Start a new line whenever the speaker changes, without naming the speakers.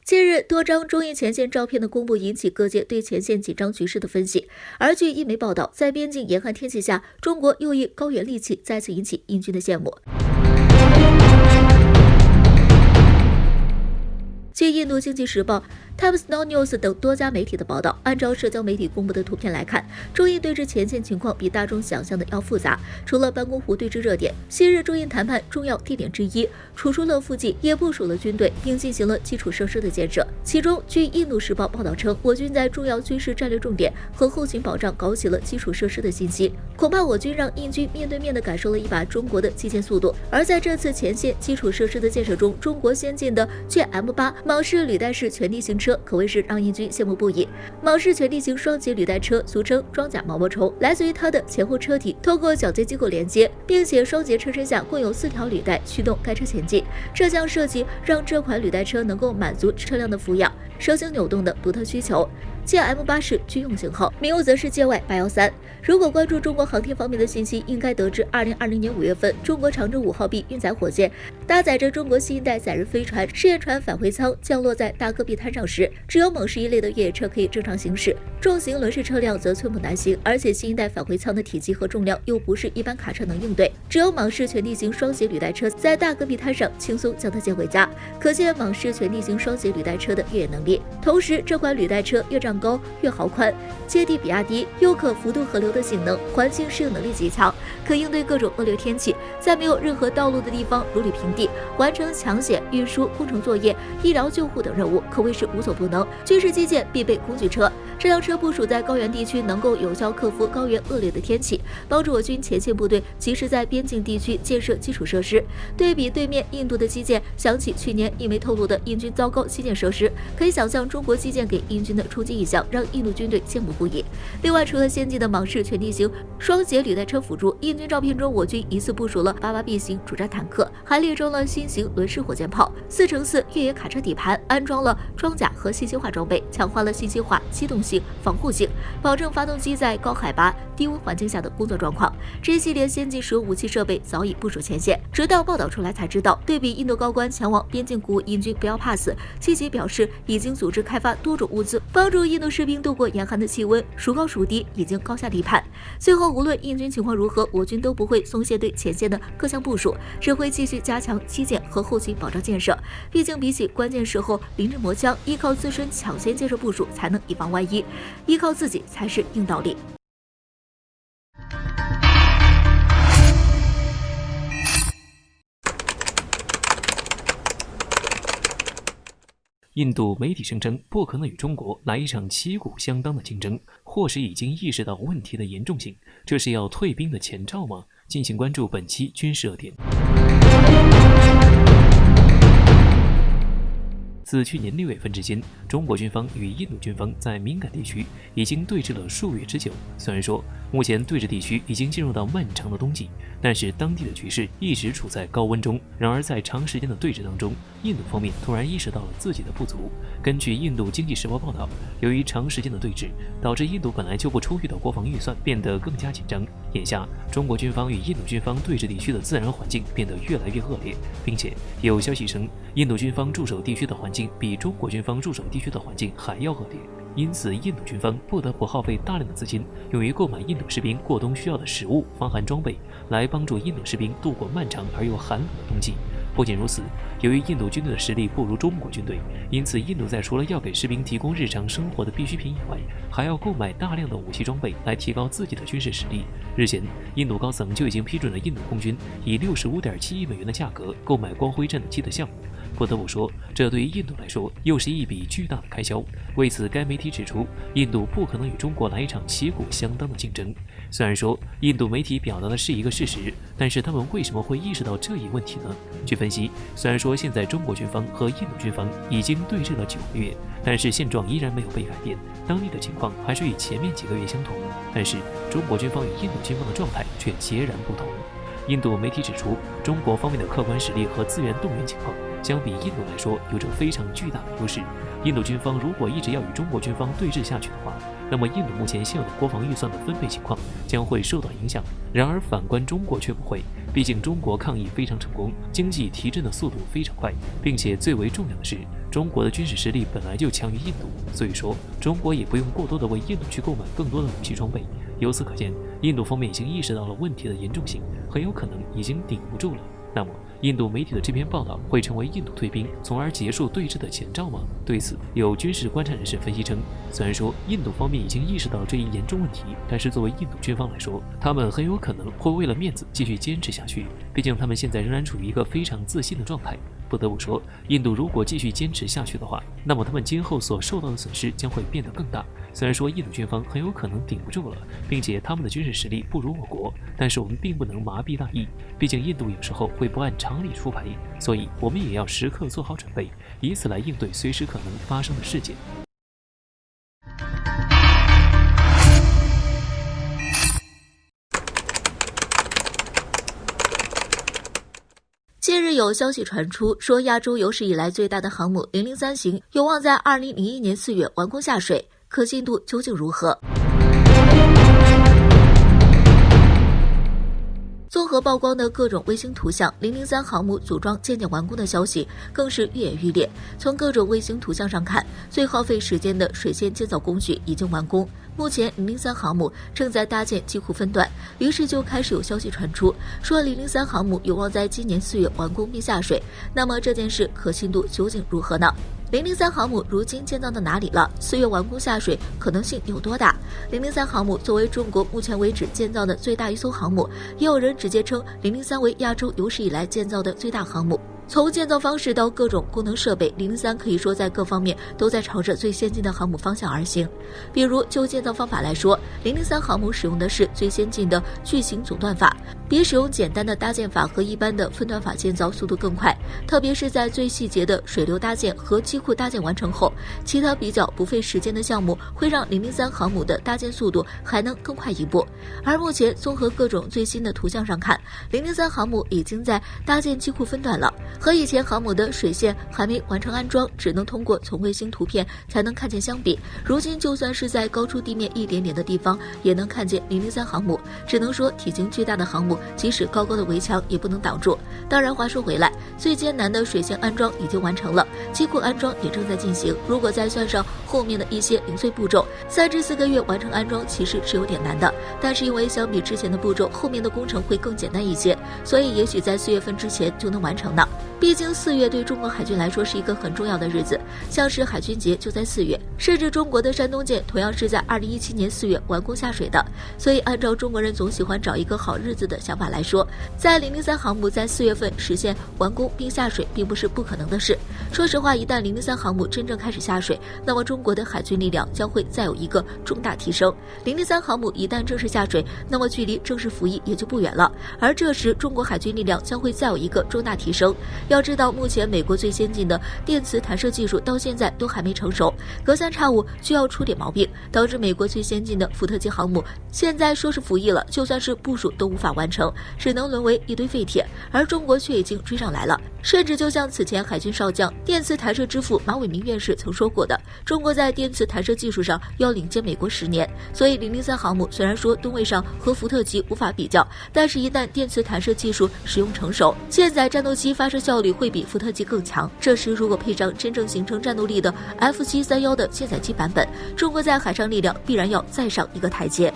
近日，多张中印前线照片的公布引起各界对前线紧张局势的分析。而据印媒报道，在边境严寒天气下，中国又以高原利器再次引起印军的羡慕。据印度经济时报、Times Now News 等多家媒体的报道，按照社交媒体公布的图片来看，中印对峙前线情况比大众想象的要复杂。除了班公湖对峙热点，昔日中印谈判重要地点之一楚楚勒附近也部署了军队，并进行了基础设施的建设。其中，据印度时报报道称，我军在重要军事战略重点和后勤保障搞起了基础设施的信息。恐怕我军让印军面对面地感受了一把中国的基建速度。而在这次前线基础设施的建设中，中国先进的倔 M8铆式履带式全地形车可谓是让印军羡慕不已。铆式全地形双节履带车俗称装甲毛毛虫，来自于它的前后车体通过铰接机构连接，并且双节车身下共有4条履带驱动该车前进。这项设计让这款履带车能够满足车辆的俯仰、蛇形扭动的独特需求。歼M8是军用型号，名物则是歼 Y813。如果关注中国航天方面的信息，应该得知2020年5月份，中国长征5号 B 运载火箭搭载着中国新一代载人飞船试验船返回舱降落在大戈壁滩上时，只有猛士一类的越野车可以正常行驶，重型轮式车辆则寸步难行。而且新一代返回舱的体积和重量又不是一般卡车能应对，只有铆式全地形双节履带车在大戈壁滩上轻松将它接回家，可见铆式全地形双节履带车的越野能力。同时，这款履带车越长高越豪宽，接地比压低，又可幅度河流的性能，环境适应能力极强，可应对各种恶劣天气，在没有任何道路的地方如履平地，完成抢险、运输、工程作业、医疗救护等任务，可谓是无所不能，军事基建必备工具车。这辆车部署在高原地区，能够有效克服高原恶劣的天气，帮助我军前线部队及时在边境地区建设基础设施。对比对面印度的基建，想起去年印媒透露的印军糟糕基建设施，可以想象中国基建给印军的冲击意象，让印度军队羡慕不已。另外，除了先进的铆式全地形双节履带车辅助，印军照片中我军疑似部署了88B 型主战坦克，还列装了新型轮式火箭炮、4x4越野卡车底盘，安装了装甲和信息化装备，强化了信息化、机动性、防护性，保证发动机在高海拔、低温环境下的工作状况。这一系列先进使用武器设备早已部署前线，直到报道出来才知道。对比印度高官前往边境鼓舞印军不要怕死，积极表示已经组织开发多种物资，帮助印度士兵度过严寒的气温，孰高孰低已经高下立判。最后，无论印军情况如何，我军都不会松懈对前线的各项部署，只会继续加强基建和后勤保障建设。毕竟比起关键时候临阵磨枪，依靠自身抢先建设部署才能以防万一，依靠自己才是硬道理。
印度媒体声称不可能与中国来一场旗鼓相当的竞争，或是已经意识到问题的严重性，这是要退兵的前兆吗？敬请关注本期军事热点。自去年6月份至今，中国军方与印度军方在敏感地区已经对峙了数月之久。虽然说目前对峙地区已经进入到漫长的冬季，但是当地的局势一直处在高温中。然而在长时间的对峙当中，印度方面突然意识到了自己的不足。根据印度经济时报报道，由于长时间的对峙，导致印度本来就不充裕的国防预算变得更加紧张。眼下，中国军方与印度军方对峙地区的自然环境变得越来越恶劣，并且有消息称，印度军方驻守地区的环境比中国军方驻守地区的环境还要恶劣。因此，印度军方不得不耗费大量的资金，用于购买印度士兵过冬需要的食物、防寒装备，来帮助印度士兵度过漫长而又寒冷的冬季。不仅如此，由于印度军队的实力不如中国军队，因此印度在除了要给士兵提供日常生活的必需品以外，还要购买大量的武器装备来提高自己的军事实力。日前，印度高层就已经批准了印度空军以65.7亿美元的价格购买光辉战斗机的项目。不得不说，这对于印度来说又是一笔巨大的开销。为此，该媒体指出，印度不可能与中国来一场旗鼓相当的竞争。虽然说印度媒体表达的是一个事实，但是他们为什么会意识到这一问题呢？据分析，虽然说现在中国军方和印度军方已经对峙了9个月，但是现状依然没有被改变，当地的情况还是与前面几个月相同。但是中国军方与印度军方的状态却截然不同。印度媒体指出，中国方面的客观实力和资源动员情况相比印度来说有着非常巨大的优势。印度军方如果一直要与中国军方对峙下去的话，那么印度目前现有的国防预算的分配情况将会受到影响。然而反观中国却不会，毕竟中国抗疫非常成功，经济提振的速度非常快，并且最为重要的是，中国的军事实力本来就强于印度，所以说中国也不用过多的为印度去购买更多的武器装备。由此可见，印度方面已经意识到了问题的严重性，很有可能已经顶不住了。那么印度媒体的这篇报道会成为印度退兵从而结束对峙的前兆吗？对此，有军事观察人士分析称，虽然说印度方面已经意识到了这一严重问题，但是作为印度军方来说，他们很有可能会为了面子继续坚持下去，毕竟他们现在仍然处于一个非常自信的状态。不得不说，印度如果继续坚持下去的话，那么他们今后所受到的损失将会变得更大。虽然说印度军方很有可能顶不住了，并且他们的军事实力不如我国，但是我们并不能麻痹大意，毕竟印度有时候会不按常理出牌，所以我们也要时刻做好准备，以此来应对随时可能发生的事件。
近日有消息传出，说亚洲有史以来最大的航母003型有望在2001年4月完工下水，可信度究竟如何？综合曝光的各种卫星图像，003航母组装渐渐完工的消息更是愈演愈烈。从各种卫星图像上看，最耗费时间的水线建造工序已经完工。目前003航母正在搭建机库分段，于是就开始有消息传出，说003航母有望在今年4月完工并下水。那么这件事可信度究竟如何呢？003航母如今建造到哪里了？4月完工下水可能性有多大？003航母作为中国目前为止建造的最大一艘航母，也有人直接称003为亚洲有史以来建造的最大航母。从建造方式到各种功能设备，003可以说在各方面都在朝着最先进的航母方向而行。比如就建造方法来说，003航母使用的是最先进的巨型总断法，比使用简单的搭建法和一般的分段法建造速度更快，特别是在最细节的水流搭建和机库搭建完成后，其他比较不费时间的项目会让003航母的搭建速度还能更快一步。而目前综合各种最新的图像上看，003航母已经在搭建机库分段了。和以前航母的水线还没完成安装，只能通过从卫星图片才能看见相比，如今就算是在高出地面一点点的地方也能看见003航母。只能说体型巨大的航母即使高高的围墙也不能挡住。当然话说回来，最艰难的水线安装已经完成了，机库安装也正在进行，如果再算上后面的一些零碎步骤，3至4个月完成安装其实是有点难的。但是因为相比之前的步骤，后面的工程会更简单一些，所以也许在4月份之前就能完成呢。毕竟4月对中国海军来说是一个很重要的日子，像是海军节就在4月，甚至中国的山东舰同样是在2017年4月完工下水的。所以按照中国人总喜欢找一个好日子的想法来说，在003航母在4月份实现完工并下水并不是不可能的事。说实话，一旦003航母真正开始下水，那么中国的海军力量将会再有一个重大提升。003航母一旦正式下水，那么距离正式服役也就不远了，而这时中国海军力量将会再有一个重大提升。要知道目前美国最先进的电磁弹射技术到现在都还没成熟，隔三差五就要出点毛病，导致美国最先进的福特级航母现在说是服役了，就算是部署都无法完成，只能沦为一堆废铁，而中国却已经追上来了。甚至就像此前海军少将电磁弹射之父马伟明院士曾说过的，中国在电磁弹射技术上要领先美国10年。所以003航母虽然说吨位上和福特级无法比较，但是一旦电磁弹射技术使用成熟，舰载战斗机发射效率会比福特级更强。这时如果配上真正形成战斗力的 F731的舰载机版本，中国在海上力量必然要再上一个台阶。